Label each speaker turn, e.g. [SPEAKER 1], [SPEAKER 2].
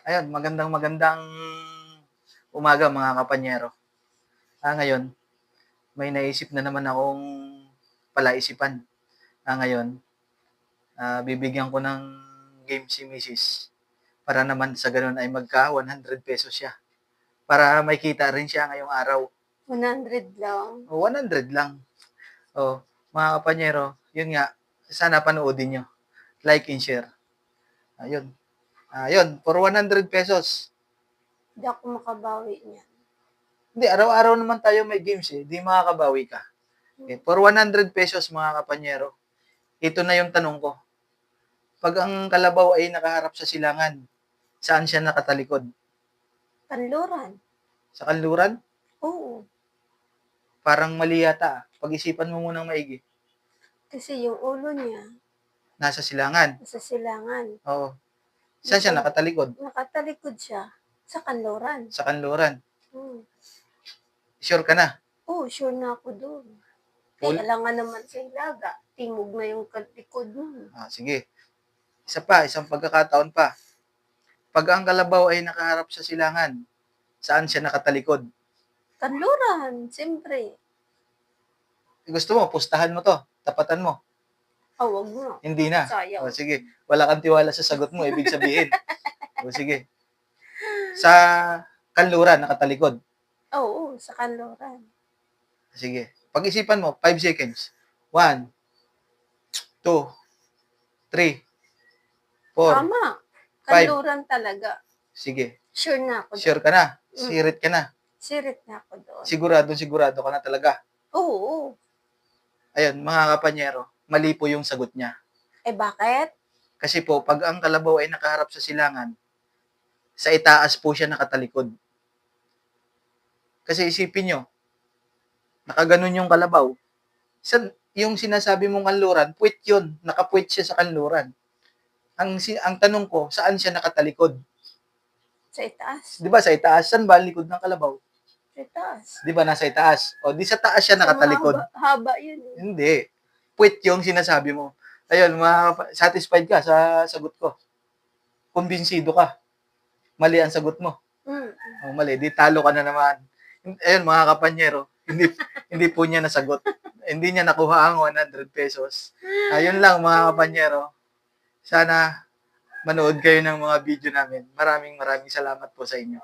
[SPEAKER 1] Ayun, magandang umaga mga kapanyero. Ngayon, may naisip na naman akong palaisipan. Ngayon, bibigyan ko ng game si Misis para naman sa gano'n ay magka ₱100 siya. Para may kita rin siya ngayong araw.
[SPEAKER 2] 100 lang.
[SPEAKER 1] O 100 lang. O, mga kapanyero, yun nga, sana panoodin nyo. Like and share. Ayun. Ayun, for ₱100.
[SPEAKER 2] Hindi ako makabawi niyan.
[SPEAKER 1] Hindi, araw-araw naman tayo may games eh. Di makakabawi ka. Okay. For ₱100 mga kapanyero, ito na yung tanong ko. Pag ang kalabaw ay nakaharap sa silangan, saan siya nakatalikod?
[SPEAKER 2] Kanluran.
[SPEAKER 1] Sa kanluran?
[SPEAKER 2] Oo.
[SPEAKER 1] Parang mali yata. Pag-isipan mo munang maigi.
[SPEAKER 2] Kasi yung ulo niya,
[SPEAKER 1] Nasa silangan.
[SPEAKER 2] nasa silangan.
[SPEAKER 1] Oo. Saan siya nakatalikod?
[SPEAKER 2] Nakatalikod siya sa kanluran.
[SPEAKER 1] Sa kanluran. Sure ka na?
[SPEAKER 2] Oo, sure na ako doon.
[SPEAKER 1] Full?
[SPEAKER 2] Alangan naman sa Ilaga. Timog na yung likod nun.
[SPEAKER 1] Sige. Isang pagkakataon pa. Pag ang kalabaw ay nakaharap sa silangan, saan siya nakatalikod?
[SPEAKER 2] Kanluran, siyempre.
[SPEAKER 1] Gusto mo, pustahan mo to. Tapatan mo.
[SPEAKER 2] Wag mo.
[SPEAKER 1] Hindi na.
[SPEAKER 2] Sayang.
[SPEAKER 1] Sige. Wala kang tiwala sa sagot mo, ibig sabihin. Sige. Sa kanluran, nakatalikod.
[SPEAKER 2] Oo, sa kanluran.
[SPEAKER 1] Sige. Pag-isipan mo, 5 seconds. 1, 2, 3, 4,
[SPEAKER 2] Tama.
[SPEAKER 1] 5.
[SPEAKER 2] Kanluran talaga.
[SPEAKER 1] Sige.
[SPEAKER 2] Sure na ako doon.
[SPEAKER 1] Sure ka na? Sirit ka na?
[SPEAKER 2] Sirit na ako doon.
[SPEAKER 1] Sigurado ka na talaga?
[SPEAKER 2] Oo.
[SPEAKER 1] Ayun, mga kapanyero, mali po yung sagot niya.
[SPEAKER 2] Bakit?
[SPEAKER 1] Kasi po, pag ang kalabaw ay nakaharap sa silangan, sa itaas po siya nakatalikod. Kasi isipin nyo, nakaganon yung kalabaw. Yung sinasabi mong kanluran, puwit yun. Nakapuwit siya sa kanluran. Ang tanong ko, saan siya nakatalikod?
[SPEAKER 2] Sa itaas.
[SPEAKER 1] Di ba sa itaas? Saan ba ang likod ng kalabaw?
[SPEAKER 2] Sa itaas.
[SPEAKER 1] Di ba nasa itaas? O di sa taas siya nakatalikod.
[SPEAKER 2] Haba yun.
[SPEAKER 1] Hindi. Puwit yung sinasabi mo. Ayun, satisfied ka sa sagot ko. Kumbinsido ka. Mali ang sagot mo. Mali. Di talo ka na naman. Ayun, mga kapanyero, hindi po niya nasagot. Hindi niya nakuha ang ₱100. Ayun lang, mga kapanyero. Sana manood kayo ng mga video namin. Maraming salamat po sa inyo.